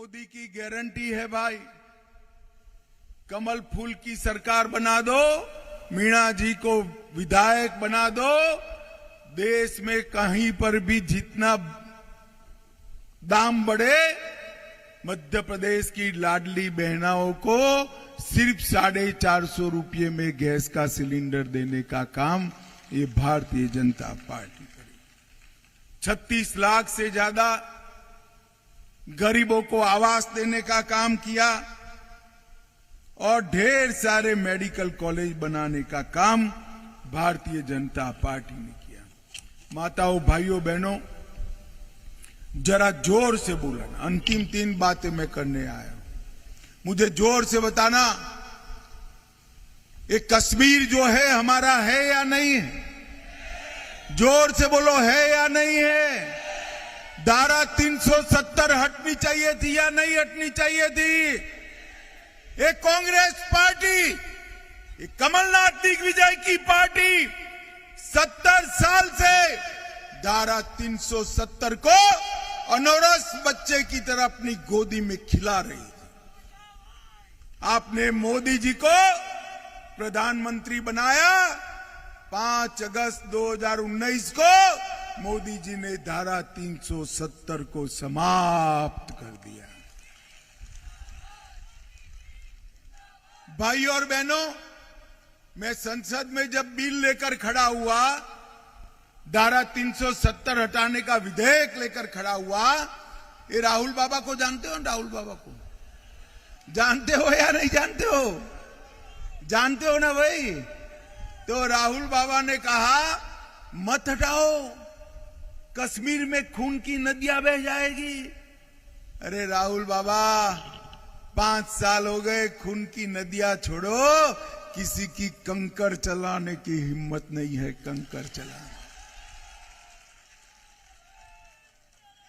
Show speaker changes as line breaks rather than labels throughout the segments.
मोदी की गारंटी है भाई, कमल फूल की सरकार बना दो, मीणा जी को विधायक बना दो, देश में कहीं पर भी जितना दाम बढ़े, मध्य प्रदेश की लाडली बहनाओं को सिर्फ 450 रुपये में गैस का सिलेंडर देने का काम ये भारतीय जनता पार्टी करेगी। 36 लाख से ज्यादा गरीबों को आवास देने का काम किया और ढेर सारे मेडिकल कॉलेज बनाने का काम भारतीय जनता पार्टी ने किया। माताओं, भाइयों, बहनों, जरा जोर से बोलना। अंतिम 3 बातें मैं करने आया हूं, मुझे जोर से बताना, ये कश्मीर जो है हमारा है या नहीं है? जोर से बोलो, है या नहीं है? धारा 370 हटनी चाहिए थी या नहीं हटनी चाहिए थी? ये कांग्रेस पार्टी, ये कमलनाथ दिग्विजय की पार्टी 70 साल से धारा 370 को अनौरस बच्चे की तरह अपनी गोदी में खिला रही थी। आपने मोदी जी को प्रधानमंत्री बनाया, 5 अगस्त 2019 को मोदी जी ने धारा 370 को समाप्त कर दिया। भाई और बहनों, मैं संसद में जब बिल लेकर खड़ा हुआ, धारा 370 हटाने का विधेयक लेकर खड़ा हुआ, ये राहुल बाबा को जानते हो? राहुल बाबा को जानते हो या नहीं जानते हो? जानते हो ना भाई? तो राहुल बाबा ने कहा मत हटाओ, कश्मीर में खून की नदियां बह जाएगी। अरे राहुल बाबा, 5 साल हो गए, खून की नदियां छोड़ो, किसी की कंकर चलाने की हिम्मत नहीं है कंकर चलाने।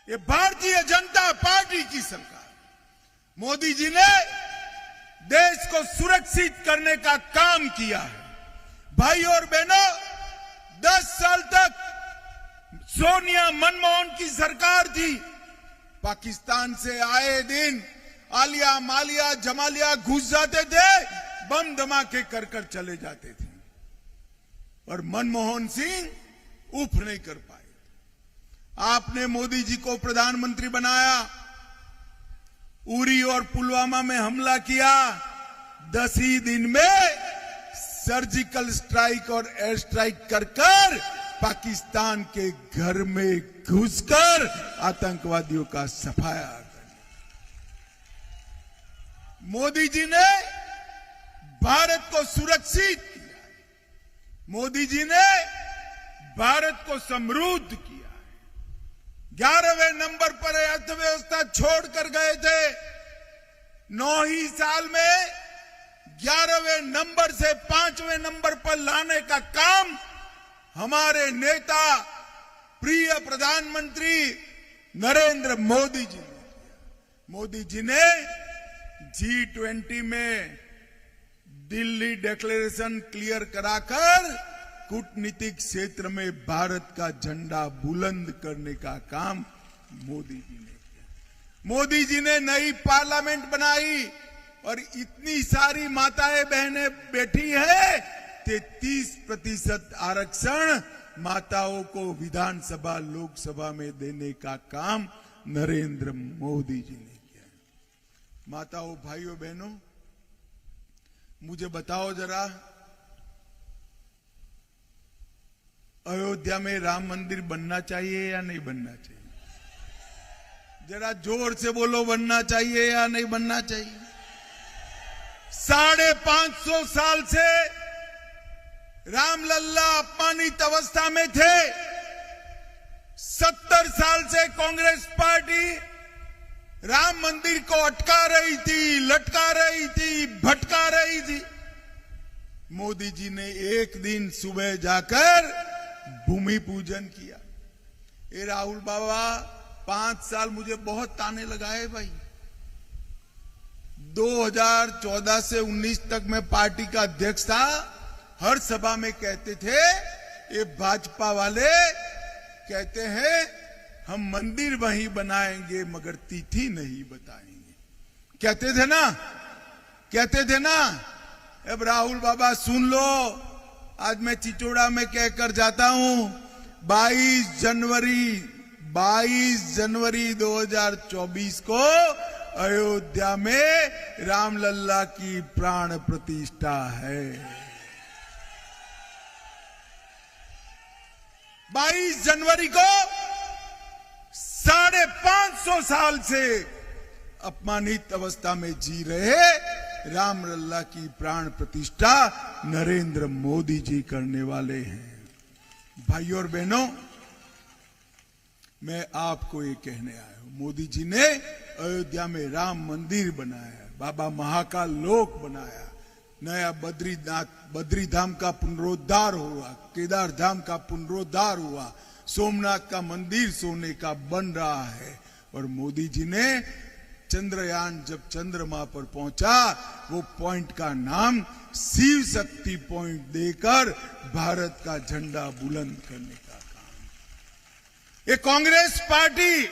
ये भारतीय जनता पार्टी की सरकार, मोदी जी ने देश को सुरक्षित करने का काम किया है। भाई और बहनों, 10 साल तक सोनिया मनमोहन की सरकार थी, पाकिस्तान से आए दिन आलिया मालिया जमालिया घुस जाते थे, बम धमाके कर कर चले जाते थे, और मनमोहन सिंह उफ नहीं कर पाए। आपने मोदी जी को प्रधानमंत्री बनाया, उरी और पुलवामा में हमला किया, 10 ही दिन में सर्जिकल स्ट्राइक और एयर स्ट्राइक कर कर पाकिस्तान के घर में घुसकर आतंकवादियों का सफाया कर दिया। मोदी जी ने भारत को सुरक्षित किया, मोदी जी ने भारत को समृद्ध किया है। 11वें नंबर पर अर्थव्यवस्था छोड़कर गए थे, 9 ही साल में 11वें नंबर से 5वें नंबर पर लाने का काम हमारे नेता प्रिय प्रधानमंत्री नरेंद्र मोदी जी ने किया। मोदी जी ने G20 में दिल्ली डिक्लेरेशन क्लियर कराकर कूटनीतिक क्षेत्र में भारत का झंडा बुलंद करने का काम मोदी जी ने किया। मोदी जी ने नई पार्लियामेंट बनाई और इतनी सारी माताएं बहनें बैठी है, 33% आरक्षण माताओं को विधानसभा लोकसभा में देने का काम नरेंद्र मोदी जी ने किया। माताओं, भाइयों, बहनों, मुझे बताओ जरा, अयोध्या में राम मंदिर बनना चाहिए या नहीं बनना चाहिए? जरा जोर से बोलो, बनना चाहिए या नहीं बनना चाहिए? 550 साल से रामलल्ला अपमानित अवस्था में थे। 70 साल से कांग्रेस पार्टी राम मंदिर को अटका रही थी, लटका रही थी, भटका रही थी। मोदी जी ने एक दिन सुबह जाकर भूमि पूजन किया। ये राहुल बाबा 5 साल मुझे बहुत ताने लगाए भाई। 2014 से 19 तक मैं पार्टी का अध्यक्ष था, हर सभा में कहते थे, ये भाजपा वाले कहते हैं हम मंदिर वहीं बनाएंगे मगर तिथि नहीं बताएंगे। कहते थे ना, अब राहुल बाबा सुन लो, आज मैं चिचोड़ा में कहकर जाता हूं, 22 जनवरी 2024 को अयोध्या में रामलल्ला की प्राण प्रतिष्ठा है। 22 जनवरी को 550 साल से अपमानित अवस्था में जी रहे रामलल्ला की प्राण प्रतिष्ठा नरेंद्र मोदी जी करने वाले हैं। भाइयों और बहनों, मैं आपको ये कहने आया हूं, मोदी जी ने अयोध्या में राम मंदिर बनाया, बाबा महाकाल लोक बनाया, नया बद्री धाम का पुनरुद्धार हुआ, केदार धाम का पुनरुद्धार हुआ, सोमनाथ का मंदिर सोने का बन रहा है। और मोदी जी ने चंद्रयान जब चंद्रमा पर पहुंचा, वो पॉइंट का नाम शिव शक्ति पॉइंट देकर भारत का झंडा बुलंद करने का काम। ये कांग्रेस पार्टी,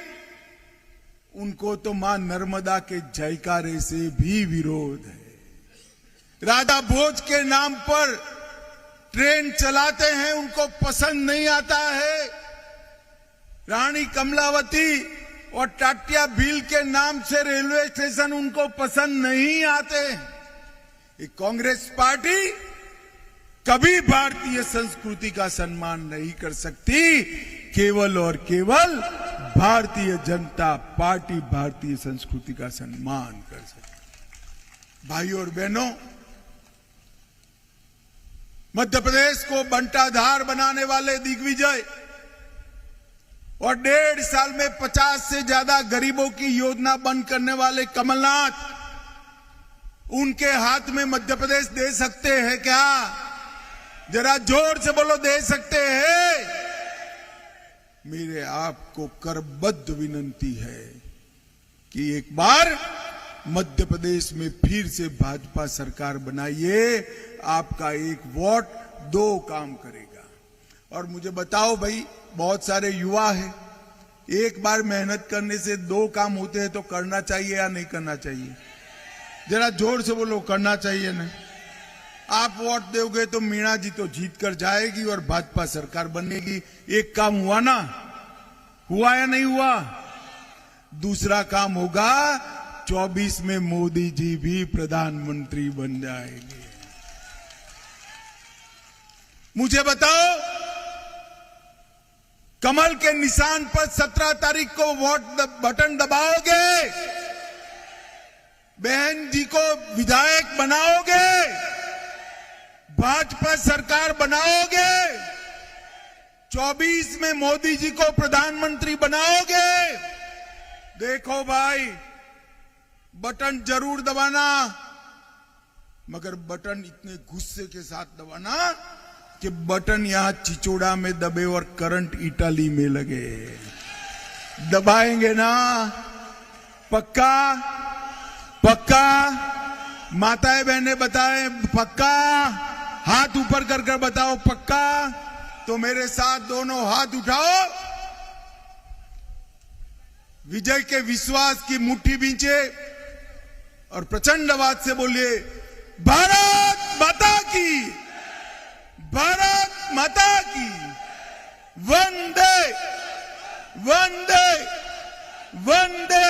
उनको तो मां नर्मदा के जयकारे से भी विरोध है। राजा भोज के नाम पर ट्रेन चलाते हैं, उनको पसंद नहीं आता है। रानी कमलावती और टाटिया भील के नाम से रेलवे स्टेशन उनको पसंद नहीं आते। ये कांग्रेस पार्टी कभी भारतीय संस्कृति का सम्मान नहीं कर सकती, केवल और केवल भारतीय जनता पार्टी भारतीय संस्कृति का सम्मान कर सकती। भाइयों और बहनों, मध्य प्रदेश को बंटाधार बनाने वाले दिग्विजय और 1.5 साल में 50 से ज्यादा गरीबों की योजना बंद करने वाले कमलनाथ, उनके हाथ में मध्य प्रदेश दे सकते हैं क्या? जरा जोर से बोलो, दे सकते हैं? मेरे आपको करबद्ध विनंती है कि एक बार मध्य प्रदेश में फिर से भाजपा सरकार बनाइए। आपका एक वोट 2 काम करेगा। और मुझे बताओ भाई, बहुत सारे युवा हैं, एक बार मेहनत करने से 2 काम होते हैं तो करना चाहिए या नहीं करना चाहिए? जरा जोर से बोलो, करना चाहिए ना? आप वोट दोगे तो मीणा जी तो जीत कर जाएगी और भाजपा सरकार बनेगी। एक काम हुआ ना? हुआ या नहीं हुआ? दूसरा काम होगा, 24 में मोदी जी भी प्रधानमंत्री बन जाएंगे। मुझे बताओ, कमल के निशान पर 17 तारीख को वोट बटन दबाओगे? बहन जी को विधायक बनाओगे? भाजपा सरकार बनाओगे? 24 में मोदी जी को प्रधानमंत्री बनाओगे? देखो भाई, बटन जरूर दबाना, मगर बटन इतने गुस्से के साथ दबाना कि बटन यहां चिचोड़ा में दबे और करंट इटली में लगे। दबाएंगे ना? पक्का? पक्का? माताएं बहनें बताएं, पक्का? हाथ ऊपर कर कर बताओ, पक्का? तो मेरे साथ दोनों हाथ उठाओ, विजय के विश्वास की मुट्ठी बींचे और प्रचंड आवाज से बोलिए, भारत माता की, भारत माता की, वंदे वंदे वंदे